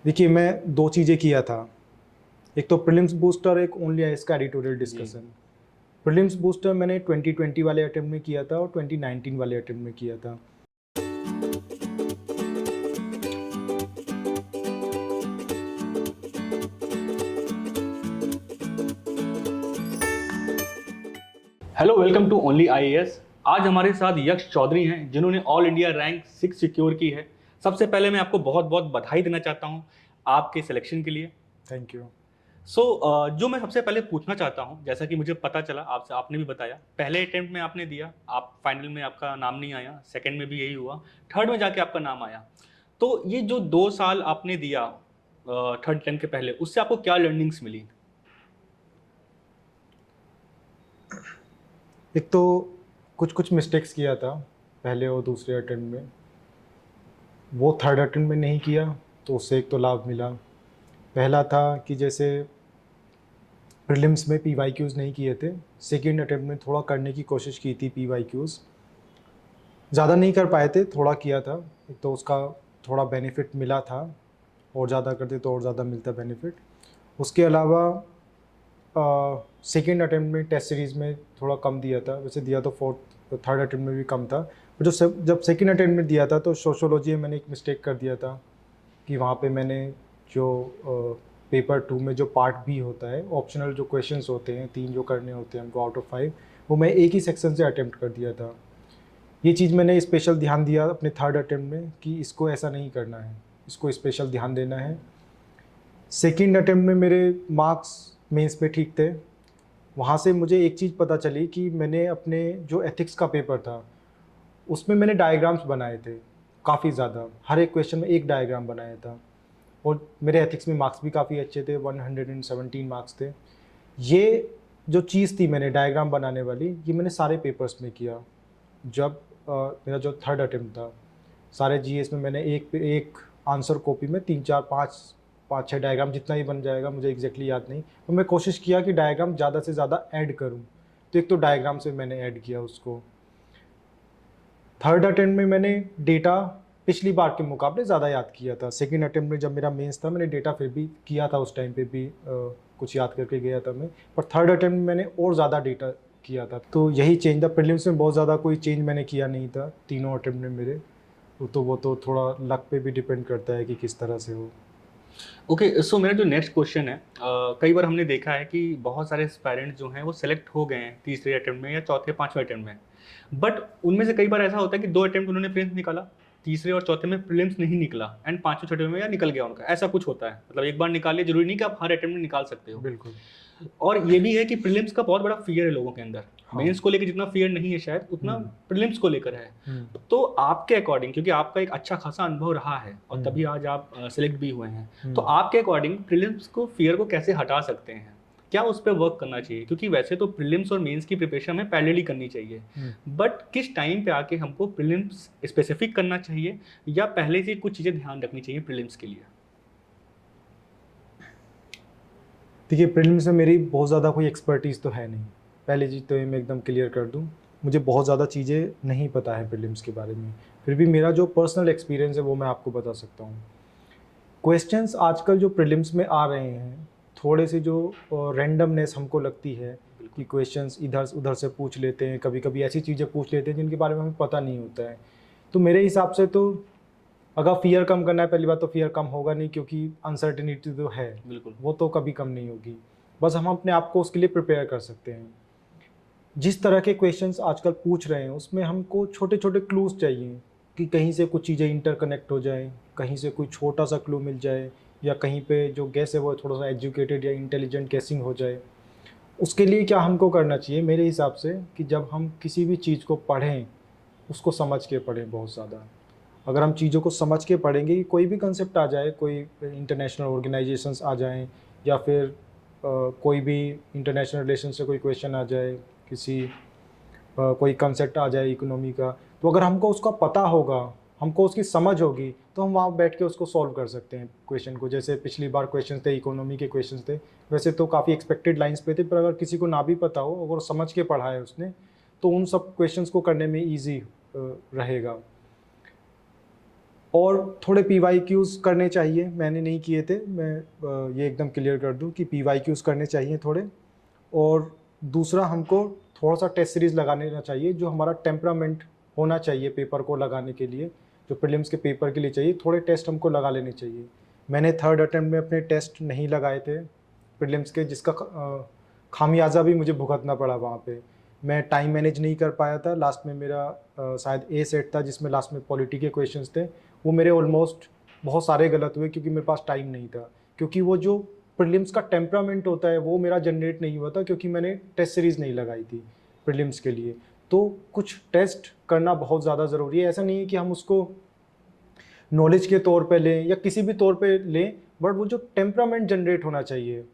देखिए, मैं 2 चीज़ें किया था। एक तो प्रीलिम्स बूस्टर, एक ओनली आईएएस का एडिटोरियल जी। डिस्कशन। प्रीलिम्स बूस्टर मैंने 2020 वाले अटेम्प्ट में किया था और 2019 वाले अटेम्प्ट में किया था। Hello, welcome to only IAS. आज हमारे साथ यक्ष चौधरी हैं जिन्होंने ऑल इंडिया रैंक 6 सिक्योर की है। सबसे पहले मैं आपको बहुत बहुत बधाई देना चाहता हूं आपके सिलेक्शन के लिए। Thank you. जो मैं सबसे पहले पूछना चाहता हूं, जैसा कि मुझे पता चला आपसे, आपने भी बताया पहले अटेम्प्ट में आपने दिया, आप फाइनल में आपका नाम नहीं आया, सेकंड में भी यही हुआ, थर्ड में जाके आपका नाम आया। तो ये जो 2 साल आपने दिया थर्ड अटेम्प्ट के पहले, उससे आपको क्या लर्निंग्स मिली? एक तो कुछ मिस्टेक्स किया था पहले और दूसरे अटेम्प्ट में, वो थर्ड अटेम्प्ट में नहीं किया, तो उससे एक तो लाभ मिला। पहला था कि जैसे प्रीलिम्स में पीवाईक्यूज़ नहीं किए थे, सेकंड अटेम्प्ट में थोड़ा करने की कोशिश की थी पीवाईक्यूज़। ज़्यादा नहीं कर पाए थे, थोड़ा किया था। एक तो उसका थोड़ा बेनिफिट मिला था, और ज़्यादा करते तो और ज़्यादा मिलता बेनिफिट। उसके अलावा सेकेंड अटेम्प्ट में टेस्ट सीरीज़ में थोड़ा कम दिया था, वैसे दिया तो थर्ड अटेम्प्ट में भी कम था, पर जब सेकेंड अटेम्प्ट में दिया था तो सोशियोलॉजी में मैंने एक मिस्टेक कर दिया था कि वहाँ पे मैंने जो पेपर 2 में जो पार्ट बी होता है, ऑप्शनल जो क्वेश्चंस होते हैं 3 जो करने होते हैं हमको आउट ऑफ 5, वो मैं एक ही सेक्शन से अटेम्प्ट कर दिया था। ये चीज़ मैंने स्पेशल ध्यान दिया अपने थर्ड अटेम्प्ट में कि इसको ऐसा नहीं करना है, इसको स्पेशल ध्यान देना है। सेकेंड अटेम्प्ट में मेरे मार्क्स मेंस में ठीक थे। वहाँ से मुझे एक चीज़ पता चली कि मैंने अपने जो एथिक्स का पेपर था, उसमें मैंने डायग्राम्स बनाए थे काफ़ी ज़्यादा, हर एक क्वेश्चन में एक डायग्राम बनाया था, और मेरे एथिक्स में मार्क्स भी काफ़ी अच्छे थे, 117 मार्क्स थे। ये जो चीज़ थी मैंने डायग्राम बनाने वाली, ये मैंने सारे पेपर्स में किया। जब मेरा जो थर्ड अटेम्प्ट था, सारे जीएस में मैंने एक आंसर कॉपी में 3 4 5 6 डायग्राम, जितना ही बन जाएगा मुझे एग्जैक्टली याद नहीं, तो मैं कोशिश किया कि डायग्राम ज़्यादा से ज़्यादा ऐड करूं। तो एक तो डायग्राम से मैंने ऐड किया उसको। थर्ड अटेम्प्ट में मैंने डेटा पिछली बार के मुकाबले ज़्यादा याद किया था। सेकंड अटेम्प्ट में जब मेरा मेंस था, मैंने डेटा फिर भी किया था, उस टाइम पे भी कुछ याद करके गया था मैं, पर थर्ड अटेम्प्ट में मैंने और ज़्यादा डेटा किया था। तो यही चेंज था। प्रीलिम्स में बहुत ज़्यादा कोई चेंज मैंने किया नहीं था तीनों अटेम्प्ट में मेरे। वो तो थोड़ा लक पे भी डिपेंड करता है कि किस तरह से हो। ओके, सो मेरा जो नेक्स्ट क्वेश्चन है, कई बार हमने देखा है कि बहुत सारे एस्पायरेंट जो हैं वो सेलेक्ट हो गए हैं तीसरे अटेम्प्ट में या चौथे पांचवें अटेम्प्ट में, बट उनमें से कई बार ऐसा होता है कि 2 अटेम्प्ट उन्होंने प्रीलिम्स निकाला, तीसरे और चौथे में प्रीलिम्स नहीं निकला, एंड पांचवें छठे में या निकल गया उनका, ऐसा कुछ होता है। मतलब एक बार निकालिए, जरूरी नहीं कि आप हर अटेम्प्ट में निकाल सकते हो। बिल्कुल। और ये भी है कि प्रीलिम्स का बहुत बड़ा फियर है लोगों के अंदर। हाँ। मेंस को लेकर जितना फियर नहीं है शायद, उतना प्रीलिम्स को लेकर है। हम्म। तो आपके अकॉर्डिंग, क्योंकि आपका एक अच्छा खासा अनुभव रहा है और तभी हम्म। आज आप सिलेक्ट भी हुए हैं, तो हम्म। आपके अकॉर्डिंग प्रीलिम्स को फियर को कैसे हटा सकते हैं? क्या उस पर वर्क करना चाहिए? क्योंकि वैसे तो प्रीलिम्स और मेंस की प्रिपरेशन हमें पैरेलली करनी चाहिए, बट किस टाइम पे आके हमको प्रीलिम्स स्पेसिफिक करना चाहिए, या पहले से कुछ चीज़ें ध्यान रखनी चाहिए प्रीलिम्स के लिए? देखिए, प्रीलिम्स में मेरी बहुत ज़्यादा कोई एक्सपर्टीज़ तो है नहीं, पहली चीज़ तो ये मैं एकदम क्लियर कर दूं। मुझे बहुत ज़्यादा चीज़ें नहीं पता है प्रीलिम्स के बारे में, फिर भी मेरा जो पर्सनल एक्सपीरियंस है वो मैं आपको बता सकता हूँ। क्वेश्चंस आजकल जो प्रीलिम्स में आ रहे हैं, थोड़े से जो रैंडमनेस हमको लगती है कि क्वेश्चंस इधर उधर से पूछ लेते हैं, कभी कभी ऐसी चीज़ें पूछ लेते हैं जिनके बारे में हमें पता नहीं होता है। तो मेरे हिसाब से तो अगर फियर कम करना है, पहली बात तो फियर कम होगा नहीं, क्योंकि अनसर्टेनिटी तो है, बिल्कुल। वो तो कभी कम नहीं होगी। बस हम अपने आप को उसके लिए प्रिपेयर कर सकते हैं। जिस तरह के क्वेश्चंस आजकल पूछ रहे हैं उसमें हमको छोटे छोटे क्लूज चाहिए कि कहीं से कुछ चीज़ें इंटरकनेक्ट हो जाए, कहीं से कोई छोटा सा क्लू मिल जाए, या कहीं पे जो गेस है वो थोड़ा सा एजुकेटेड या इंटेलिजेंट गेसिंग हो जाए। उसके लिए क्या हमको करना चाहिए मेरे हिसाब से, कि जब हम किसी भी चीज़ को पढ़ें, उसको समझ के पढ़ें बहुत ज़्यादा। अगर हम चीज़ों को समझ के पढ़ेंगे, कि कोई भी कंसेप्ट आ जाए, कोई इंटरनेशनल ऑर्गेनाइजेशंस आ जाएं, या फिर कोई भी इंटरनेशनल रिलेशन से कोई क्वेश्चन आ जाए, किसी कोई कंसेप्ट आ जाए इकोनॉमी का, तो अगर हमको उसका पता होगा, हमको उसकी समझ होगी, तो हम वहाँ बैठ के उसको सॉल्व कर सकते हैं क्वेश्चन को। जैसे पिछली बार क्वेश्चन थे, इकोनॉमी के क्वेश्चन थे, वैसे तो काफ़ी एक्सपेक्टेड लाइंस पे थे, पर अगर किसी को ना भी पता हो, अगर समझ के पढ़ा है उसने, तो उन सब क्वेश्चंस को करने में ईजी रहेगा। और थोड़े PYQs करने चाहिए, मैंने नहीं किए थे, मैं ये एकदम क्लियर कर दूं कि PYQs करने चाहिए थोड़े। और दूसरा, हमको थोड़ा सा टेस्ट सीरीज़ लगा लेना चाहिए, जो हमारा टेम्परामेंट होना चाहिए पेपर को लगाने के लिए, जो प्रीलिम्स के पेपर के लिए चाहिए, थोड़े टेस्ट हमको लगा लेने चाहिए। मैंने थर्ड अटेम्प्ट में अपने टेस्ट नहीं लगाए थे प्रीलिम्स के, जिसका खामियाजा भी मुझे भुगतना पड़ा वहाँ पे। मैं टाइम मैनेज नहीं कर पाया था, लास्ट में मेरा शायद A सेट था जिसमें लास्ट में पॉलिटी के क्वेश्चंस थे, वो मेरे ऑलमोस्ट बहुत सारे गलत हुए क्योंकि मेरे पास टाइम नहीं था। क्योंकि वो जो प्रीलिम्स का टेम्परामेंट होता है वो मेरा जनरेट नहीं हुआ था, क्योंकि मैंने टेस्ट सीरीज़ नहीं लगाई थी प्रीलिम्स के लिए। तो कुछ टेस्ट करना बहुत ज़्यादा ज़रूरी है। ऐसा नहीं है कि हम उसको नॉलेज के तौर पे लें या किसी भी तौर पे लें, बट वो जो टेम्परामेंट जनरेट होना चाहिए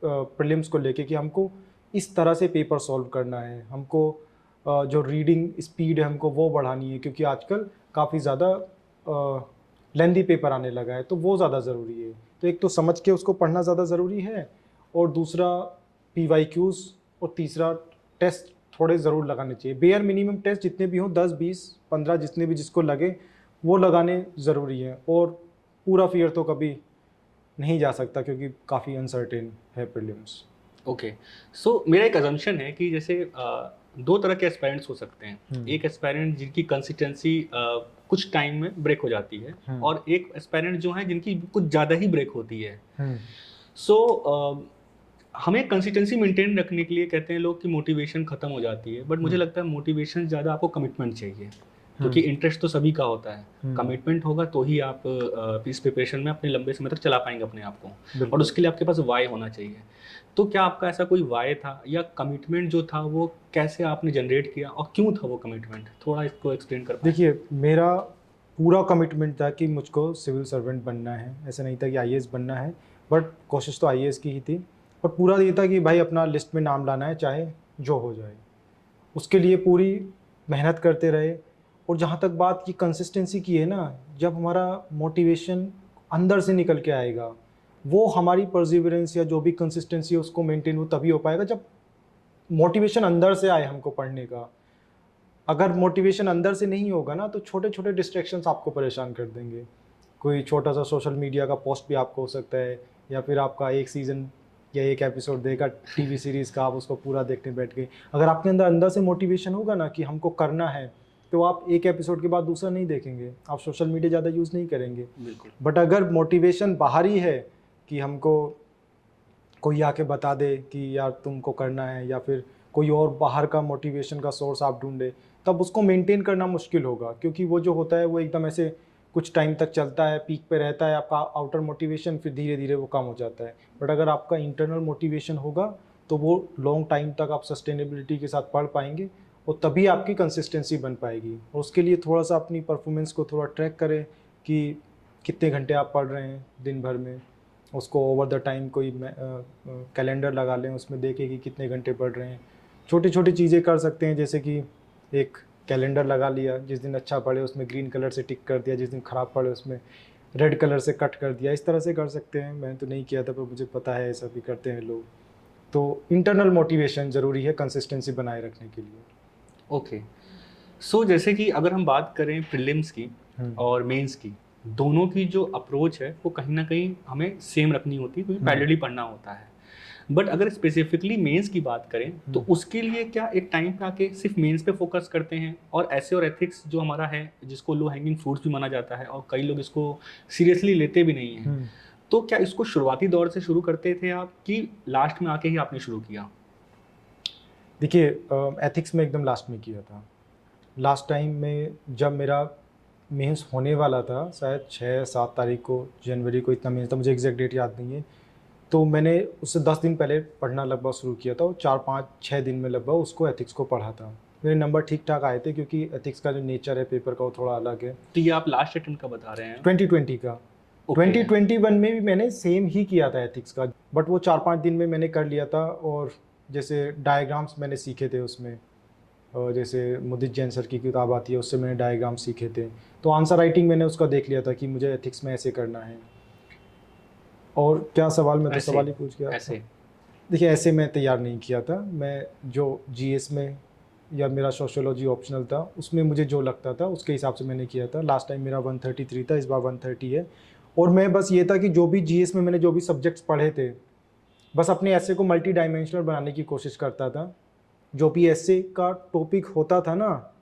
प्रीलिम्स को लेके कि हमको इस तरह से पेपर सॉल्व करना है, हमको जो रीडिंग स्पीड है हमको वो बढ़ानी है, क्योंकि आजकल काफ़ी ज़्यादा लेंदी पेपर आने लगा है, तो वो ज़्यादा ज़रूरी है। तो एक तो समझ के उसको पढ़ना ज़्यादा ज़रूरी है, और दूसरा PYQs, और तीसरा टेस्ट थोड़े ज़रूर लगाने चाहिए। बेयर मिनिमम टेस्ट जितने भी हों, 10, 20, 15 जितने भी जिसको लगे वो लगाने ज़रूरी है। और पूरा फियर तो कभी नहीं जा सकता, क्योंकि काफ़ी अनसर्टेन है प्रीलिम्स। ओके, सो मेरा एक अजम्पशन है कि जैसे दो तरह के एस्पायरेंट्स हो सकते हैं। एक एस्पायरेंट जिनकी कंसिस्टेंसी कुछ टाइम में ब्रेक हो जाती है, और एक एस्पायरेंट जो है जिनकी कुछ ज़्यादा ही ब्रेक होती है। सो हमें कंसिस्टेंसी मेंटेन रखने के लिए कहते हैं लोग कि मोटिवेशन ख़त्म हो जाती है, बट मुझे लगता है मोटिवेशन ज़्यादा आपको कमिटमेंट चाहिए, क्योंकि इंटरेस्ट तो सभी का होता है। कमिटमेंट होगा तो ही आप इस प्रिपरेशन में अपने लंबे समय तक चला पाएंगे अपने आप को, और उसके लिए आपके पास वाई होना चाहिए। तो क्या आपका ऐसा कोई वाई था, या कमिटमेंट जो था वो कैसे आपने जनरेट किया, और क्यों था वो कमिटमेंट? थोड़ा इसको एक्सप्लेन कर पाएं। देखिए, मेरा पूरा कमिटमेंट था कि मुझको सिविल सर्वेंट बनना है। ऐसा नहीं था कि IAS बनना है, बट कोशिश तो IAS की ही थी। और पूरा ये था कि भाई अपना लिस्ट में नाम लाना है, चाहे जो हो जाए। उसके लिए पूरी मेहनत करते रहे। और जहाँ तक बात की कंसिस्टेंसी की है ना, जब हमारा मोटिवेशन अंदर से निकल के आएगा, वो हमारी परसिवरेंस या जो भी कंसिस्टेंसी है उसको मेंटेन हो तभी हो पाएगा, जब मोटिवेशन अंदर से आए हमको पढ़ने का। अगर मोटिवेशन अंदर से नहीं होगा ना, तो छोटे छोटे डिस्ट्रैक्शंस आपको परेशान कर देंगे। कोई छोटा सा सोशल मीडिया का पोस्ट भी आपको हो सकता है, या फिर आपका एक सीज़न या एक एपिसोड देखा TV सीरीज़ का, आप उसको पूरा देखने बैठ गए। अगर आपके अंदर से मोटिवेशन होगा ना कि हमको करना है, तो आप एक एपिसोड के बाद दूसरा नहीं देखेंगे, आप सोशल मीडिया ज़्यादा यूज़ नहीं करेंगे। बिल्कुल। बट अगर मोटिवेशन बाहर ही है कि हमको कोई आके बता दे कि यार तुमको करना है, या फिर कोई और बाहर का मोटिवेशन का सोर्स आप ढूंढे, तब उसको मेंटेन करना मुश्किल होगा। क्योंकि वो जो होता है वो एकदम ऐसे कुछ टाइम तक चलता है, पीक पे रहता है आपका आउटर मोटिवेशन, फिर धीरे धीरे वो कम हो जाता है। बट अगर आपका इंटरनल मोटिवेशन होगा तो वो लॉन्ग टाइम तक आप सस्टेनेबिलिटी के साथ पढ़ पाएंगे, और तभी आपकी कंसिस्टेंसी बन पाएगी। और उसके लिए थोड़ा सा अपनी परफॉर्मेंस को थोड़ा ट्रैक करें कि कितने घंटे आप पढ़ रहे हैं दिन भर में। उसको ओवर द टाइम कोई कैलेंडर लगा लें, उसमें देखें कि कितने घंटे पढ़ रहे हैं। छोटी छोटी चीज़ें कर सकते हैं, जैसे कि एक कैलेंडर लगा लिया, जिस दिन अच्छा पढ़े उसमें ग्रीन कलर से टिक कर दिया, जिस दिन ख़राब पढ़े उसमें रेड कलर से कट कर दिया। इस तरह से कर सकते हैं। मैंने तो नहीं किया था, पर मुझे पता है ऐसा भी करते हैं लोग। तो इंटरनल मोटिवेशन ज़रूरी है कंसिस्टेंसी बनाए रखने के लिए। ओके, सो जैसे कि अगर हम बात करें प्रीलिम्स की और मेंस की, दोनों की जो अप्रोच है वो कहीं ना कहीं हमें सेम रखनी होती है, क्योंकि पैरेलली पढ़ना होता है। बट अगर स्पेसिफिकली मेंस की बात करें तो उसके लिए क्या एक टाइम पे आके सिर्फ मेंस पे फोकस करते हैं, और ऐसे और एथिक्स जो हमारा है जिसको लो हैंगिंग फ्रूट्स भी माना जाता है और कई लोग इसको सीरियसली लेते भी नहीं हैं, तो क्या इसको शुरुआती दौर से शुरू करते थे आप, कि लास्ट में आके ही आपने शुरू किया? देखिए, एथिक्स में एकदम लास्ट में किया था। लास्ट टाइम में जब मेरा मेंस होने वाला था, शायद 6-7 तारीख को जनवरी को, इतना मेंस था, मुझे एग्जैक्ट डेट याद नहीं है। तो मैंने उससे 10 दिन पहले पढ़ना लगभग शुरू किया था, और 4-5-6 दिन में लगभग उसको एथिक्स को पढ़ा था। मेरे नंबर ठीक ठाक आए थे, क्योंकि एथिक्स का जो नेचर है पेपर का वो थोड़ा अलग है। तो ये आप लास्ट अटेम्प्ट का बता रहे हैं? 2020 का। 2021 में भी मैंने सेम ही किया था एथिक्स का, बट वो 4-5 दिन में मैंने कर लिया था। और जैसे डायग्राम्स मैंने सीखे थे उसमें, और जैसे मुदित जैन सर की किताब आती है, उससे मैंने डायग्राम सीखे थे। तो आंसर राइटिंग मैंने उसका देख लिया था कि मुझे एथिक्स में ऐसे करना है। और क्या सवाल, मैं तो सवाल ही पूछ गया। ऐसे देखिए, ऐसे मैं तैयार नहीं किया था। मैं जो GS में या मेरा सोशियोलॉजी ऑप्शनल था, उसमें मुझे जो लगता था उसके हिसाब से मैंने किया था। लास्ट टाइम मेरा 133 था, इस बार 130 है। और मैं बस ये था कि जो भी जीएस में मैंने जो भी सब्जेक्ट्स पढ़े थे, बस अपने ऐसे को मल्टी डायमेंशनल बनाने की कोशिश करता था। जो भी ऐसे का टॉपिक होता था ना,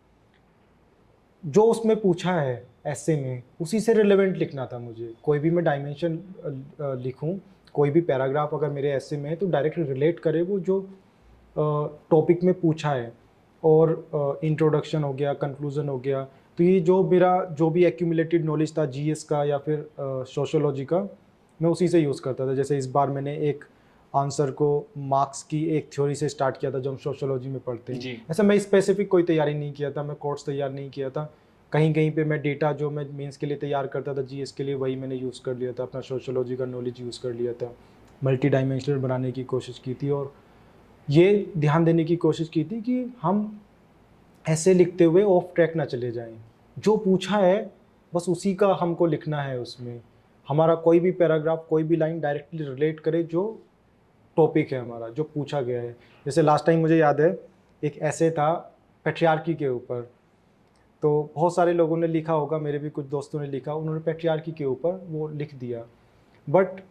जो उसमें पूछा है ऐसे में, उसी से रिलेवेंट लिखना था मुझे। कोई भी मैं डायमेंशन लिखूं, कोई भी पैराग्राफ अगर मेरे ऐसे में है तो डायरेक्टली रिलेट करे वो जो टॉपिक में पूछा है। और इंट्रोडक्शन हो गया, कंक्लूजन हो गया। तो ये जो मेरा जो भी एक्यूमुलेटेड नॉलेज था जीएस का या फिर सोशियोलॉजी का, मैं उसी से यूज़ करता था। जैसे इस बार मैंने एक आंसर को मार्क्स की एक थ्योरी से स्टार्ट किया था जो हम सोशियोलॉजी में पढ़ते हैं। ऐसा मैं स्पेसिफिक कोई तैयारी नहीं किया था, मैं कोर्स तैयार नहीं किया था। कहीं कहीं पे मैं डेटा जो मैं मेंस के लिए तैयार करता था जीएस के लिए, वही मैंने यूज़ कर लिया था, अपना सोशियोलॉजी का नॉलेज यूज़ कर लिया था। मल्टी डायमेंशनल बनाने की कोशिश की थी और ये ध्यान देने की कोशिश की थी कि हम ऐसे लिखते हुए ऑफ ट्रैक ना चले जाएं। जो पूछा है बस उसी का हमको लिखना है, उसमें हमारा कोई भी पैराग्राफ, कोई भी लाइन डायरेक्टली रिलेट करे जो टॉपिक है हमारा, जो पूछा गया है। जैसे लास्ट टाइम मुझे याद है एक ऐसे था पैट्रियार्की के ऊपर, तो बहुत सारे लोगों ने लिखा होगा, मेरे भी कुछ दोस्तों ने लिखा, उन्होंने पैट्रियार्की के ऊपर वो लिख दिया। बट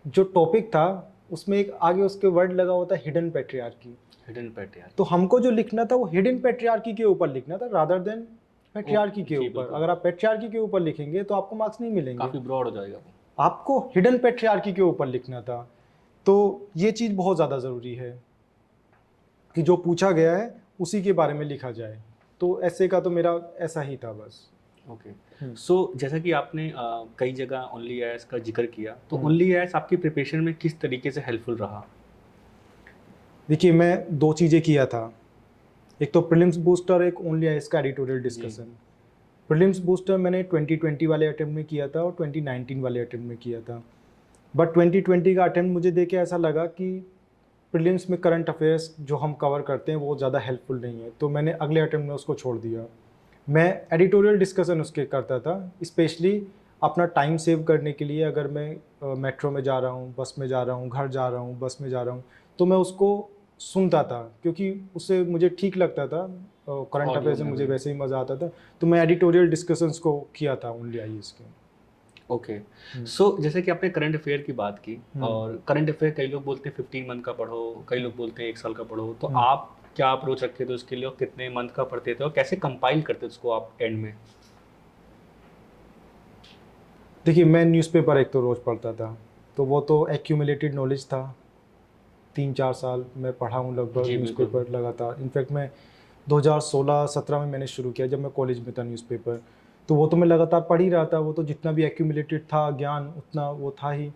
जो टॉपिक था उसमें एक आगे उसके वर्ड लगा होता है हिडन पैट्रियार्की। हिडन पैट्रियार्की, तो हमको जो लिखना था वो हिडन पैट्रियार्की के ऊपर लिखना था रादर देन पैट्रियार्की के ऊपर। अगर आप पैट्रियार्की के ऊपर लिखेंगे तो आपको मार्क्स नहीं मिलेंगे, काफी ब्रॉड हो जाएगा। आपको हिडन पैट्रियार्की के ऊपर लिखना था। तो ये चीज़ बहुत ज़्यादा ज़रूरी है कि जो पूछा गया है उसी के बारे में लिखा जाए। तो ऐसे का तो मेरा ऐसा ही था बस। ओके, सो जैसा कि आपने कई जगह ओनली एआईएस का जिक्र किया, तो ओनली एआईएस आपकी प्रिपरेशन में किस तरीके से हेल्पफुल रहा? देखिए, मैं दो चीज़ें किया था, एक तो प्रीलिम्स बूस्टर, एक ओनली एआईएस का एडिटोरियल डिस्कशन। प्रीलिम्स बूस्टर मैंने 2020 वाले अटेम्प्ट में किया था और 2019 वाले अटेम्प्ट में किया था। बट 2020 का अटेम्प्ट मुझे देख के ऐसा लगा कि प्रीलिम्स में करंट अफेयर्स जो हम कवर करते हैं वो ज़्यादा हेल्पफुल नहीं है, तो मैंने अगले अटेम्प्ट में उसको छोड़ दिया। मैं एडिटोरियल डिस्कशन उसके करता था, स्पेशली अपना टाइम सेव करने के लिए। अगर मैं मेट्रो में जा रहा हूँ, बस में जा रहा हूँ, घर जा रहा हूँ, बस में जा रहा हूँ, तो मैं उसको सुनता था क्योंकि उससे मुझे ठीक लगता था। करंट अफेयर से मुझे वैसे ही मज़ा आता था, तो मैं एडिटोरियल डिस्कशंस को किया था ओनली आईएएस के। ओके, सो जैसे कि आपने करंट अफेयर की बात की, और करंट अफेयर कई लोग बोलते हैं 15 मंथ का पढ़ो, कई लोग बोलते हैं 1 साल का पढ़ो, तो आप क्या अप्रोच रखे थे उसके लिए, और कितने मंथ का पढ़ते थे और कैसे कंपाइल करते थे उसको आप एंड में? देखिए, मैं न्यूज़पेपर एक तो रोज़ पढ़ता था, तो वो तो एक्यूमुलेटेड नॉलेज था। 3-4 साल मैं पढ़ा हूँ लगभग न्यूज़पेपर लगातार। इनफैक्ट मैं 2016-17 में मैंने शुरू किया, जब मैं कॉलेज में था न्यूज़पेपर, तो वो तो मैं लगातार पढ़ ही रहा था। वो तो जितना भी एक्यूमुलेटेड था ज्ञान उतना वो था ही।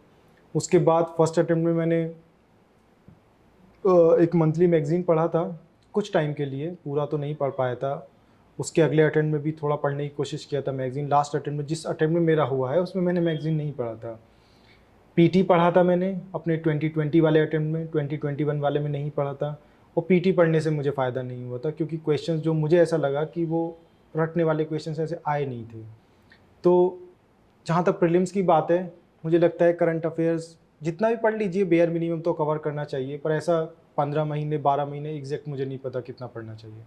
उसके बाद फर्स्ट अटेम्प्ट में मैंने एक मंथली मैगज़ीन पढ़ा था कुछ टाइम के लिए, पूरा तो नहीं पढ़ पाया था। उसके अगले अटेम्प्ट में भी थोड़ा पढ़ने की कोशिश किया था मैगज़ीन। लास्ट अटेम्प्ट में, जिस अटेम्प्ट में मेरा हुआ है, उसमें मैंने मैगज़ीन नहीं पढ़ा था। पीटी पढ़ा था मैंने अपने 2020 वाले अटेम्प्ट में, 2021 वाले में नहीं पढ़ा था। और पीटी पढ़ने से मुझे फ़ायदा नहीं हुआ था क्योंकि क्वेश्चंस जो मुझे ऐसा लगा कि वो रटने वाले क्वेश्चंस ऐसे आए नहीं थे। तो जहाँ तक प्रीलिम्स की बात है, मुझे लगता है करंट अफेयर्स जितना भी पढ़ लीजिए, बेयर मिनिमम तो कवर करना चाहिए, पर ऐसा 15 महीने 12 महीने एग्जैक्ट मुझे नहीं पता कितना पढ़ना चाहिए।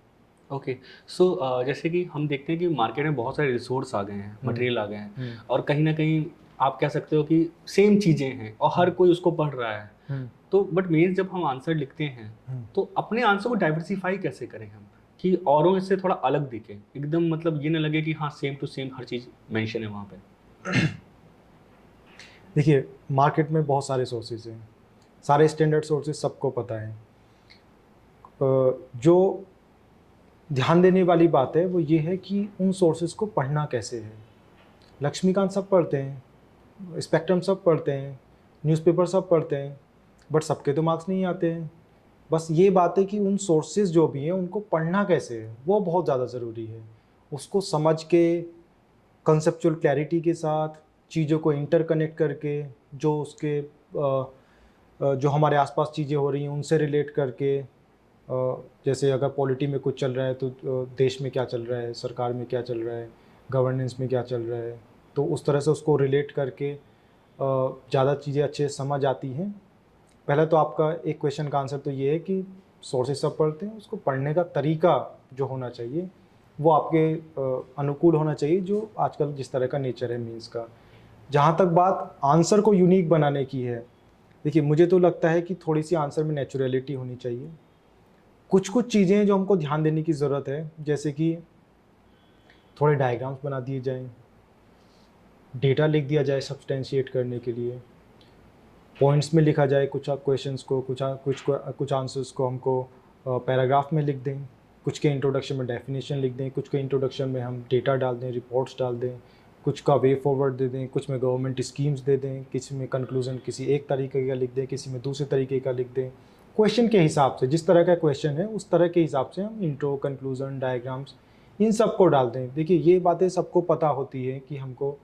ओके, सो जैसे कि हम देखते हैं कि मार्केट में बहुत सारे रिसोर्स आ गए हैं, मटेरियल आ गए हैं, और कहीं ना कहीं आप कह सकते हो कि सेम चीज़ें हैं और हर कोई उसको पढ़ रहा है। तो बट मेन जब हम आंसर लिखते हैं तो अपने आंसर को डाइवर्सिफाई कैसे करें हम कि औरों से थोड़ा अलग दिखे, एकदम मतलब ये ना लगे कि हाँ सेम टू सेम हर चीज़ मेंशन है वहाँ पे? देखिए, मार्केट में बहुत सारे सोर्सेज हैं, सारे स्टैंडर्ड सोर्सेज सबको पता है। जो ध्यान देने वाली बात है वो ये है कि उन सोर्सेज को पढ़ना कैसे है। लक्ष्मीकांत सब पढ़ते हैं, स्पेक्ट्रम सब पढ़ते हैं, न्यूज़पेपर सब पढ़ते हैं, बट सबके तो मार्क्स नहीं आते हैं। बस ये बात है कि उन सोर्सेज जो भी हैं उनको पढ़ना कैसे है, वो बहुत ज़्यादा ज़रूरी है। उसको समझ के, कंसेप्चुअल क्लैरिटी के साथ, चीज़ों को इंटरकनेक्ट करके, जो उसके जो हमारे आसपास चीज़ें हो रही हैं उनसे रिलेट करके, जैसे अगर पॉलिटी में कुछ चल रहा है तो देश में क्या चल रहा है, सरकार में क्या चल रहा है, गवर्नेंस में क्या चल रहा है, तो उस तरह से उसको रिलेट करके ज़्यादा चीज़ें अच्छे से समझ आती हैं। पहले तो आपका एक क्वेश्चन का आंसर तो ये है कि सोर्सेज सब पढ़ते हैं, उसको पढ़ने का तरीका जो होना चाहिए वो आपके अनुकूल होना चाहिए, जो आजकल जिस तरह का नेचर है मीन्स का। जहाँ तक बात आंसर को यूनिक बनाने की है, देखिए मुझे तो लगता है कि थोड़ी सी आंसर में नेचुरलिटी होनी चाहिए। कुछ कुछ चीज़ें जो हमको ध्यान देने की ज़रूरत है, जैसे कि थोड़े डायग्राम्स बना दिए जाएं, डेटा लिख दिया जाए सब्सटेंशिएट करने के लिए, पॉइंट्स में लिखा जाए कुछ क्वेश्चंस को, कुछ आंसर्स को हमको पैराग्राफ में लिख दें, कुछ के इंट्रोडक्शन में डेफिनेशन लिख दें, कुछ के इंट्रोडक्शन में हम डेटा डाल दें, रिपोर्ट्स डाल दें, कुछ का वे फॉरवर्ड दे दें, कुछ में गवर्नमेंट स्कीम्स दे दें, किसी में कंक्लूजन किसी एक तरीके का लिख दें, किसी में दूसरे तरीके का लिख दें। क्वेश्चन के हिसाब से, जिस तरह का क्वेश्चन है उस तरह के हिसाब से हम इंट्रो, कंक्लूजन, डायग्राम्स इन सब को डाल दें। देखिए ये बातें सबको पता होती है कि हमको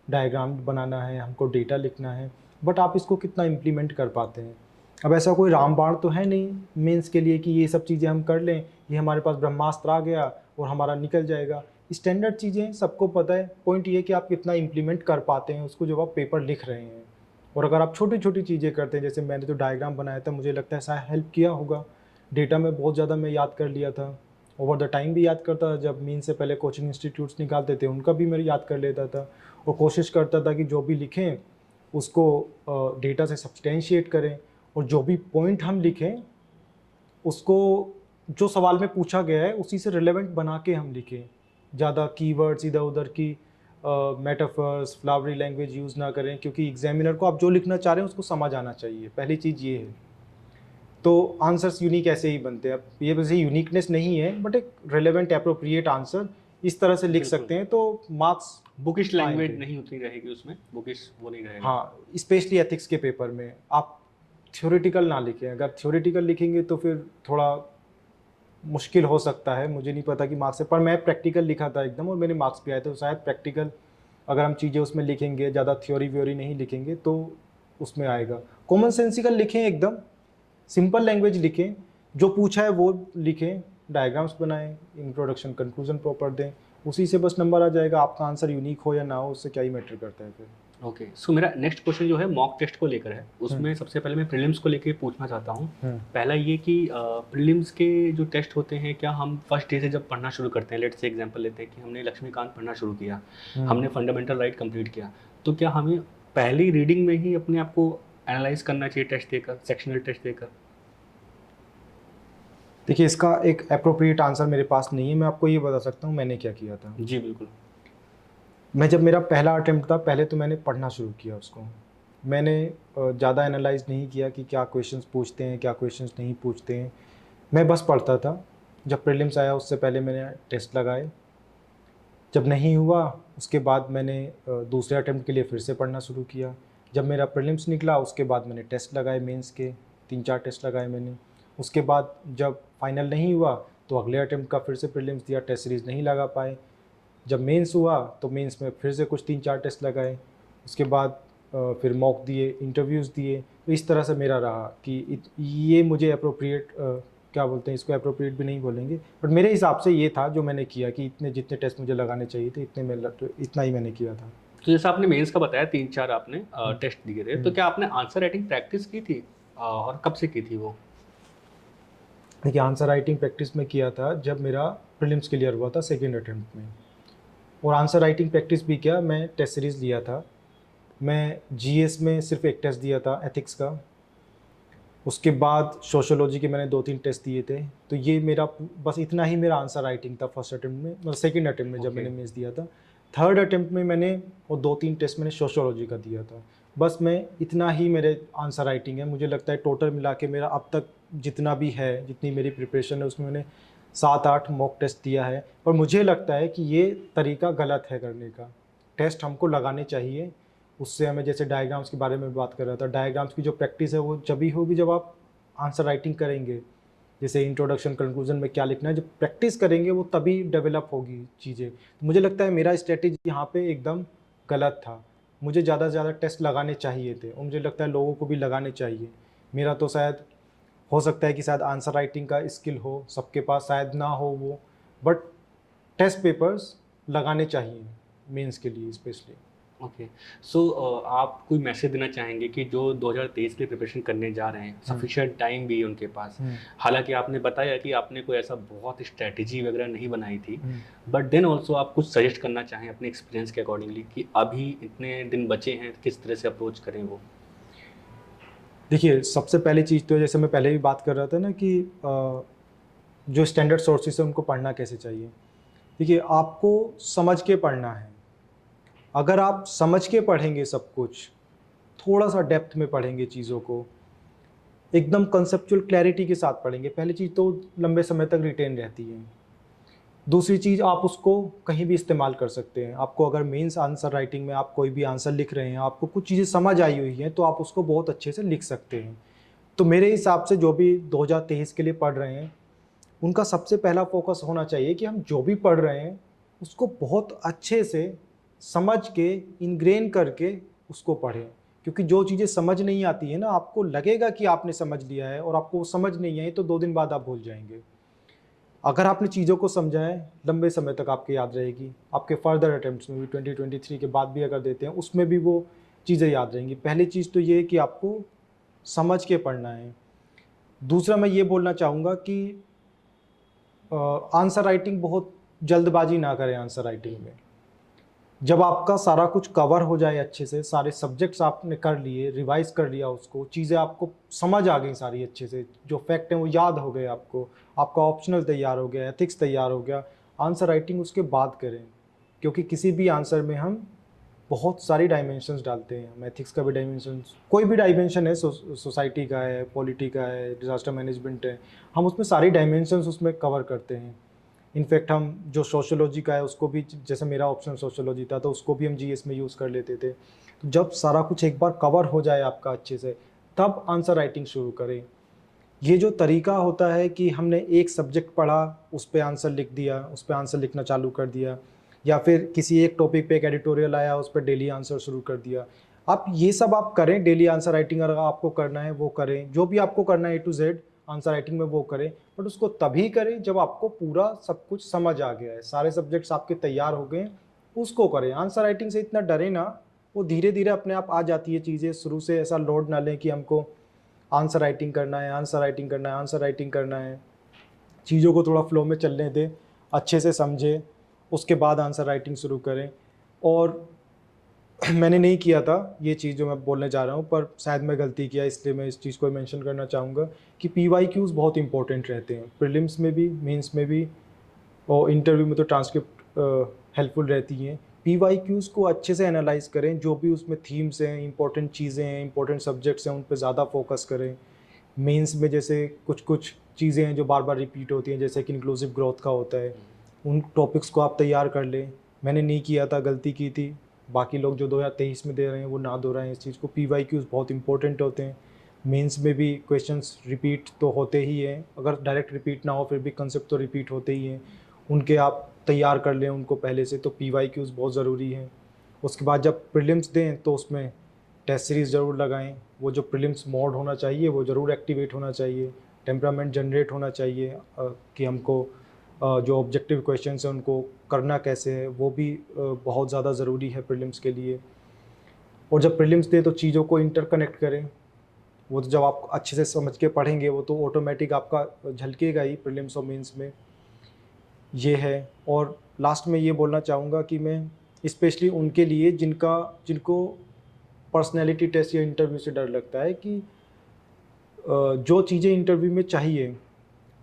डायग्राम बनाना है, हमको डेटा लिखना है, बट आप इसको कितना इम्प्लीमेंट कर पाते हैं। अब ऐसा कोई रामबाण तो है नहीं मेंस के लिए कि ये सब चीज़ें हम कर लें, ये हमारे पास ब्रह्मास्त्र आ गया और हमारा निकल जाएगा। स्टैंडर्ड चीज़ें सबको पता है, पॉइंट ये है कि आप कितना इम्प्लीमेंट कर पाते हैं उसको जब आप पेपर लिख रहे हैं। और अगर आप छोटी छोटी चीज़ें करते हैं, जैसे मैंने तो डायग्राम बनाया था, मुझे लगता है शायद हेल्प किया होगा। डेटा में बहुत ज़्यादा मैं याद कर लिया था, ओवर द टाइम भी याद करता था। जब मीन से पहले कोचिंग इंस्टीट्यूट्स निकालते थे उनका भी मैं याद कर लेता था, और कोशिश करता था कि जो भी लिखें उसको डेटा से सब्सटेंशिएट करें, और जो भी पॉइंट हम लिखें उसको जो सवाल में पूछा गया है उसी से रिलेवेंट बना के हम लिखें। ज़्यादा कीवर्ड्स इधर उधर की मेटाफर्स, फ्लावरी लैंग्वेज यूज़ ना करें, क्योंकि एग्जामिनर को आप जो लिखना चाह रहे हैं उसको समझ आना चाहिए, पहली चीज़ ये है। तो आंसर्स यूनिक ऐसे ही बनते हैं। अब ये वैसे यूनिकनेस नहीं है, बट एक रिलेवेंट एप्रोप्रिएट आंसर इस तरह से लिख सकते हैं तो मार्क्स। बुकिश लैंग्वेज नहीं उतनी रहेगी उसमें, बुकिश वो नहीं रहेगा। हाँ, स्पेशली एथिक्स के पेपर में आप थ्योरेटिकल ना लिखें। अगर थ्योरेटिकल लिखेंगे तो फिर थोड़ा मुश्किल हो सकता है, मुझे नहीं पता कि मार्क्स है, पर मैं प्रैक्टिकल लिखा था एकदम और मेरे मार्क्स भी आए थे। तो शायद प्रैक्टिकल अगर हम चीज़ें उसमें लिखेंगे, ज़्यादा थ्योरी व्योरी नहीं लिखेंगे तो उसमें आएगा। कॉमन सेंसिकल लिखें, एकदम सिंपल लैंग्वेज लिखें, जो पूछा है वो लिखें, डायग्राम्स बनाएं, इंट्रोडक्शन कंक्लूजन प्रॉपर दें, उसी से बस नंबर आ जाएगा। आपका आंसर यूनिक हो या ना हो उससे क्या ही मैटर करता है फिर। ओके, सो मेरा नेक्स्ट क्वेश्चन जो है मॉक टेस्ट को लेकर है। उसमें सबसे पहले मैं प्रीलिम्स को लेकर पूछना चाहता हूँ। पहला ये कि प्रीलिम्स के जो टेस्ट होते हैं, क्या हम फर्स्ट डे से जब पढ़ना शुरू करते हैं, लेट्स से एग्जांपल लेते हैं कि हमने लक्ष्मीकांत पढ़ना शुरू किया, हमने फंडामेंटल राइट कंप्लीट किया, तो क्या हमें पहली रीडिंग में ही अपने आप को एनालाइज करना चाहिए टेस्ट देकर, सेक्शनल टेस्ट देकर? देखिए इसका एक अप्रोप्रिएट आंसर मेरे पास नहीं है। मैं आपको ये बता सकता हूँ मैंने क्या किया था। जी बिल्कुल। मैं जब मेरा पहला अटेम्प्ट था, पहले तो मैंने पढ़ना शुरू किया उसको। मैंने ज़्यादा एनालाइज नहीं किया कि क्या क्वेश्चंस पूछते हैं, क्या क्वेश्चंस नहीं पूछते हैं, मैं बस पढ़ता था। जब प्रीलिम्स आया उससे पहले मैंने टेस्ट लगाए, जब नहीं हुआ उसके बाद मैंने दूसरे अटेम्प्ट के लिए फिर से पढ़ना शुरू किया। जब मेरा प्रीलिम्स निकला उसके बाद मैंने टेस्ट लगाए, मेंस के 3-4 टेस्ट लगाए मैंने। उसके बाद जब फाइनल नहीं हुआ तो अगले अटेम्प्ट का फिर से प्रीलिम्स दिया, टेस्ट सीरीज़ नहीं लगा पाए। जब मेंस हुआ तो मेंस में फिर से कुछ 3-4 टेस्ट लगाए, उसके बाद फिर मॉक दिए, इंटरव्यूज़ दिए। तो इस तरह से मेरा रहा कि ये मुझे अप्रोप्रिएट, क्या बोलते हैं इसको, अप्रोप्रिएट भी नहीं बोलेंगे, बट मेरे हिसाब से ये था जो मैंने किया कि इतने जितने टेस्ट मुझे लगाने चाहिए थे इतना ही मैंने किया था। तो जैसा आपने मेंस का बताया 3-4 आपने टेस्ट दिए थे, तो क्या आपने आंसर राइटिंग प्रैक्टिस की थी और कब से की थी वो? देखिए आंसर राइटिंग प्रैक्टिस में किया था जब मेरा प्रीलिम्स क्लियर हुआ था सेकेंड अटेम्प्ट में। और आंसर राइटिंग प्रैक्टिस भी क्या, मैं टेस्ट सीरीज़ लिया था। मैं जीएस में सिर्फ एक टेस्ट दिया था एथिक्स का, उसके बाद सोशियोलॉजी के मैंने 2-3 टेस्ट दिए थे। तो ये मेरा बस इतना ही मेरा आंसर राइटिंग था फर्स्ट अटेम्प्ट में, मतलब सेकेंड अटेम्प्ट में जब मैंने मेंस दिया था। थर्ड अटेम्प्ट में मैंने वो 2-3 टेस्ट मैंने सोशियोलॉजी का दिया था। बस मैं इतना ही मेरे आंसर राइटिंग है। मुझे लगता है टोटल मिला के मेरा अब तक जितना भी है, जितनी मेरी प्रिपरेशन है उसमें मैंने 7-8 मॉक टेस्ट दिया है। पर मुझे लगता है कि ये तरीका गलत है करने का। टेस्ट हमको लगाने चाहिए, उससे हमें, जैसे डायग्राम्स के बारे में बात कर रहा था, डायग्राम्स की जो प्रैक्टिस है वो जब ही होगी जब आप आंसर राइटिंग करेंगे। जैसे इंट्रोडक्शन कंक्लूजन में क्या लिखना है, जब प्रैक्टिस करेंगे वो तभी डेवलप होगी चीज़ें। तो मुझे लगता है मेरा स्ट्रेटेजी यहाँ पे एकदम गलत था। मुझे ज़्यादा से ज़्यादा टेस्ट लगाने चाहिए थे और मुझे लगता है लोगों को भी लगाने चाहिए। मेरा तो शायद हो सकता है कि शायद आंसर राइटिंग का स्किल हो सबके पास, शायद ना हो वो, बट टेस्ट पेपर्स लगाने चाहिए मेंस के लिए स्पेशली। ओके। सो आप कोई मैसेज देना चाहेंगे कि जो 2023 के लिए प्रिपरेशन करने जा रहे हैं, सफिशिएंट टाइम भी है उनके पास, हालांकि आपने बताया कि आपने कोई ऐसा बहुत स्ट्रैटेजी वगैरह नहीं बनाई थी, बट देन ऑल्सो आप कुछ सजेस्ट करना चाहें अपने एक्सपीरियंस के अकॉर्डिंगली कि अभी इतने दिन बचे हैं, किस तरह से अप्रोच करें वो? देखिए, सबसे पहली चीज़ तो जैसे मैं पहले भी बात कर रहा था ना कि जो स्टैंडर्ड सोर्सेज है उनको पढ़ना कैसे चाहिए। देखिए, आपको समझ के पढ़ना है। अगर आप समझ के पढ़ेंगे सब कुछ, थोड़ा सा डेप्थ में पढ़ेंगे चीज़ों को, एकदम कंसेप्चुअल क्लैरिटी के साथ पढ़ेंगे, पहली चीज़ तो लंबे समय तक रिटेन रहती है। दूसरी चीज़, आप उसको कहीं भी इस्तेमाल कर सकते हैं। आपको अगर मेंस आंसर राइटिंग में आप कोई भी आंसर लिख रहे हैं, आपको कुछ चीज़ें समझ आई हुई हैं, तो आप उसको बहुत अच्छे से लिख सकते हैं। तो मेरे हिसाब से जो भी 2023 के लिए पढ़ रहे हैं, उनका सबसे पहला फोकस होना चाहिए कि हम जो भी पढ़ रहे हैं उसको बहुत अच्छे से समझ के, इनग्रेन करके उसको पढ़ें। क्योंकि जो चीज़ें समझ नहीं आती है ना, आपको लगेगा कि आपने समझ लिया है और आपको वो समझ नहीं आई तो 2 दिन बाद आप भूल जाएंगे। अगर आपने चीज़ों को समझा है, लंबे समय तक आपके याद रहेगी। आपके फर्दर अटेम्प्ट्स में भी 2023 के बाद भी अगर देते हैं, उसमें भी वो चीज़ें याद रहेंगी। पहली चीज़ तो ये है कि आपको समझ के पढ़ना है। दूसरा, मैं ये बोलना चाहूँगा कि आंसर राइटिंग बहुत जल्दबाजी ना करें आंसर राइटिंग में। जब आपका सारा कुछ कवर हो जाए अच्छे से, सारे सब्जेक्ट्स आपने कर लिए, रिवाइज कर लिया उसको, चीज़ें आपको समझ आ गई सारी अच्छे से, जो फैक्ट हैं वो याद हो गए आपको, आपका ऑप्शनल तैयार हो गया, एथिक्स तैयार हो गया, आंसर राइटिंग उसके बाद करें। क्योंकि किसी भी आंसर में हम बहुत सारी डायमेंशंस डालते हैं। हम एथिक्स का भी डायमेंशंस, कोई भी डायमेंशन है, सोसाइटी का है, पॉलिटी का है, डिजास्टर मैनेजमेंट है, हम उसमें सारी डायमेंशंस उसमें कवर करते हैं। इनफैक्ट हम जो सोशियोलॉजी का है उसको भी, जैसे मेरा ऑप्शन सोशियोलॉजी था तो उसको भी हम जीएस में यूज़ कर लेते थे। तो जब सारा कुछ एक बार कवर हो जाए आपका अच्छे से, तब आंसर राइटिंग शुरू करें। ये जो तरीका होता है कि हमने एक सब्जेक्ट पढ़ा, उस पे आंसर लिख दिया, उस पे आंसर लिखना चालू कर दिया, या फिर किसी एक टॉपिक पे एक एडिटोरियल आया, उस पर डेली आंसर शुरू कर दिया। आप ये सब आप करें, डेली आंसर राइटिंग अगर आपको करना है वो करें, जो भी आपको करना है A to Z answer writing में वो करें, बट उसको तभी करें जब आपको पूरा सब कुछ समझ आ गया है, सारे सब्जेक्ट्स आपके तैयार हो गए हैं, उसको करें। आंसर राइटिंग से इतना डरे ना, वो धीरे धीरे अपने आप आ जाती है चीज़ें। शुरू से ऐसा लोड ना लें कि हमको आंसर राइटिंग करना है, आंसर राइटिंग करना है, आंसर राइटिंग करना है। चीज़ों को थोड़ा फ्लो में चलने दें, अच्छे से समझें, उसके बाद आंसर राइटिंग शुरू करें। और मैंने नहीं किया था ये चीज़ जो मैं बोलने जा रहा हूँ, पर शायद मैं गलती किया, इसलिए मैं इस चीज़ को मेंशन करना चाहूँगा कि PYQs बहुत इंपॉर्टेंट रहते हैं, प्रीलिम्स में भी, मेंस में भी, और इंटरव्यू में तो ट्रांसक्रिप्ट हेल्पफुल रहती हैं। PYQs को अच्छे से एनालाइज करें, जो भी उसमें थीम्स हैं, इंपॉर्टेंट चीज़ें हैं, इंपॉर्टेंट सब्जेक्ट्स हैं, उन पर ज़्यादा फोकस करें। मेंस में जैसे कुछ कुछ चीज़ें हैं जो बार बार रिपीट होती हैं, जैसे कि इंक्लूसिव ग्रोथ का होता है, उन टॉपिक्स को आप तैयार कर लें। मैंने नहीं किया था, गलती की थी। बाकी लोग जो 2023 में दे रहे हैं वो ना दोहराएं इस चीज़ को। PYQs बहुत इंपॉर्टेंट होते हैं। मेंस में भी क्वेश्चंस रिपीट तो होते ही हैं, अगर डायरेक्ट रिपीट ना हो फिर भी कंसेप्ट तो रिपीट होते ही हैं, उनके आप तैयार कर लें उनको पहले से। तो PYQs बहुत ज़रूरी हैं। उसके बाद जब प्रीलिम्स दें तो उसमें टेस्ट सीरीज़ ज़रूर लगाएं। वो जो प्रीलिम्स मोड होना चाहिए वो ज़रूर एक्टिवेट होना चाहिए, टेम्परामेंट जनरेट होना चाहिए कि हमको जो ऑब्जेक्टिव क्वेश्चंस हैं उनको करना कैसे है, वो भी बहुत ज़्यादा ज़रूरी है प्रीलिम्स के लिए। और जब प्रीलिम्स दें तो चीज़ों को इंटरकनेक्ट करें। वो तो जब आप अच्छे से समझ के पढ़ेंगे वो तो ऑटोमेटिक आपका झलकेगा ही प्रीलिम्स और मेंस में। ये है। और लास्ट में ये बोलना चाहूँगा कि मैं स्पेशली उनके लिए जिनको पर्सनैलिटी टेस्ट या इंटरव्यू से डर लगता है, कि जो चीज़ें इंटरव्यू में चाहिए,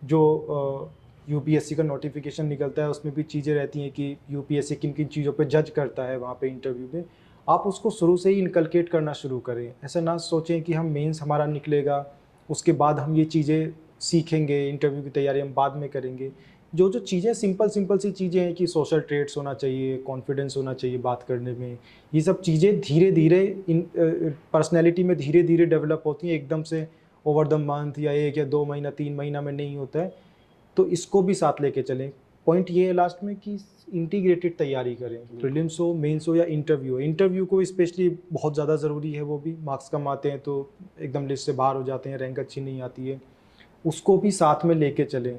जो UPSC का नोटिफिकेशन निकलता है उसमें भी चीज़ें रहती हैं कि UPSC किन किन चीज़ों पे जज करता है वहाँ पे इंटरव्यू में, आप उसको शुरू से ही इनकलकेट करना शुरू करें। ऐसा ना सोचें कि हम मेंस हमारा निकलेगा उसके बाद हम ये चीज़ें सीखेंगे, इंटरव्यू की तैयारी हम बाद में करेंगे। जो जो चीज़ें सिंपल सी चीज़ें हैं कि सोशल ट्रेट्स होना चाहिए, कॉन्फिडेंस होना चाहिए बात करने में, ये सब चीज़ें धीरे धीरे इन पर्सनैलिटी में धीरे धीरे डेवलप होती हैं, एकदम से ओवर द मंथ या 1 या 2 महीना 3 महीना में नहीं होता है। तो इसको भी साथ लेके चलें। पॉइंट ये है लास्ट में कि इंटीग्रेटेड तैयारी करें, प्रीलिम्स हो, मेंस हो या इंटरव्यू हो। इंटरव्यू को स्पेशली बहुत ज़्यादा ज़रूरी है, वो भी मार्क्स कम आते हैं तो एकदम लिस्ट से बाहर हो जाते हैं, रैंक अच्छी नहीं आती है, उसको भी साथ में लेके चलें।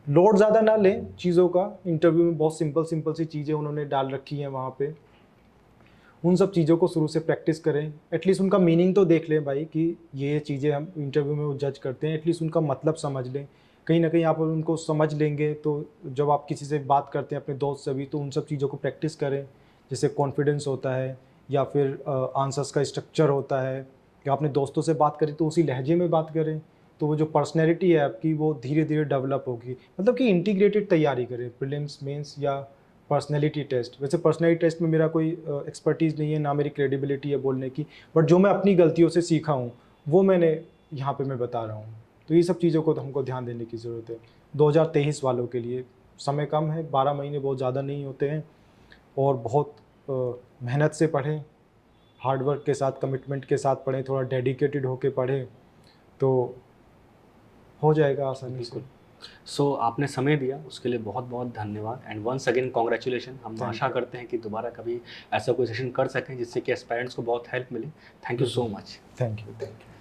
लोड ज़्यादा ना लें चीज़ों का। इंटरव्यू में बहुत सिंपल सी चीज़ें उन्होंने डाल रखी हैं वहाँ पे, उन सब चीज़ों को शुरू से प्रैक्टिस करें, एटलीस्ट उनका मीनिंग तो देख लें भाई कि ये चीज़ें हम इंटरव्यू में वो जज करते हैं, एटलीस्ट उनका मतलब समझ लें। कहीं ना कहीं आप उनको समझ लेंगे तो जब आप किसी से बात करते हैं अपने दोस्त से भी, तो उन सब चीज़ों को प्रैक्टिस करें, जैसे कॉन्फिडेंस होता है या फिर आंसर्स का स्ट्रक्चर होता है, या अपने दोस्तों से बात करें तो उसी लहजे में बात करें, तो वो जो पर्सनैलिटी है आपकी वो धीरे धीरे डेवलप होगी। मतलब कि इंटीग्रेटेड तैयारी करें, प्रीलिम्स, मेंस या पर्सनैलिटी टेस्ट। वैसे पर्सनैलिटी टेस्ट में मेरा कोई एक्सपर्टीज़ नहीं है, ना मेरी क्रेडिबिलिटी है बोलने की, बट जो मैं अपनी गलतियों से सीखा हूँ वो मैंने यहाँ पे मैं बता रहा हूँ। तो ये सब चीज़ों को तो हमको ध्यान देने की ज़रूरत है। 2023 वालों के लिए समय कम है, 12 महीने बहुत ज़्यादा नहीं होते हैं, और बहुत मेहनत से पढ़ें, हार्डवर्क के साथ, कमिटमेंट के साथ पढ़ें, थोड़ा डेडिकेटेड होके पढ़ें, तो हो जाएगा आसानी से। सो आपने समय दिया उसके लिए बहुत बहुत धन्यवाद, एंड वंस अगेन कॉन्ग्रेचुलेशन। हम Thank आशा you. करते हैं कि दोबारा कभी ऐसा कोई सेशन कर सकें जिससे कि एस्पायरेंट्स को बहुत हेल्प मिले। Thank you so much. Thank you.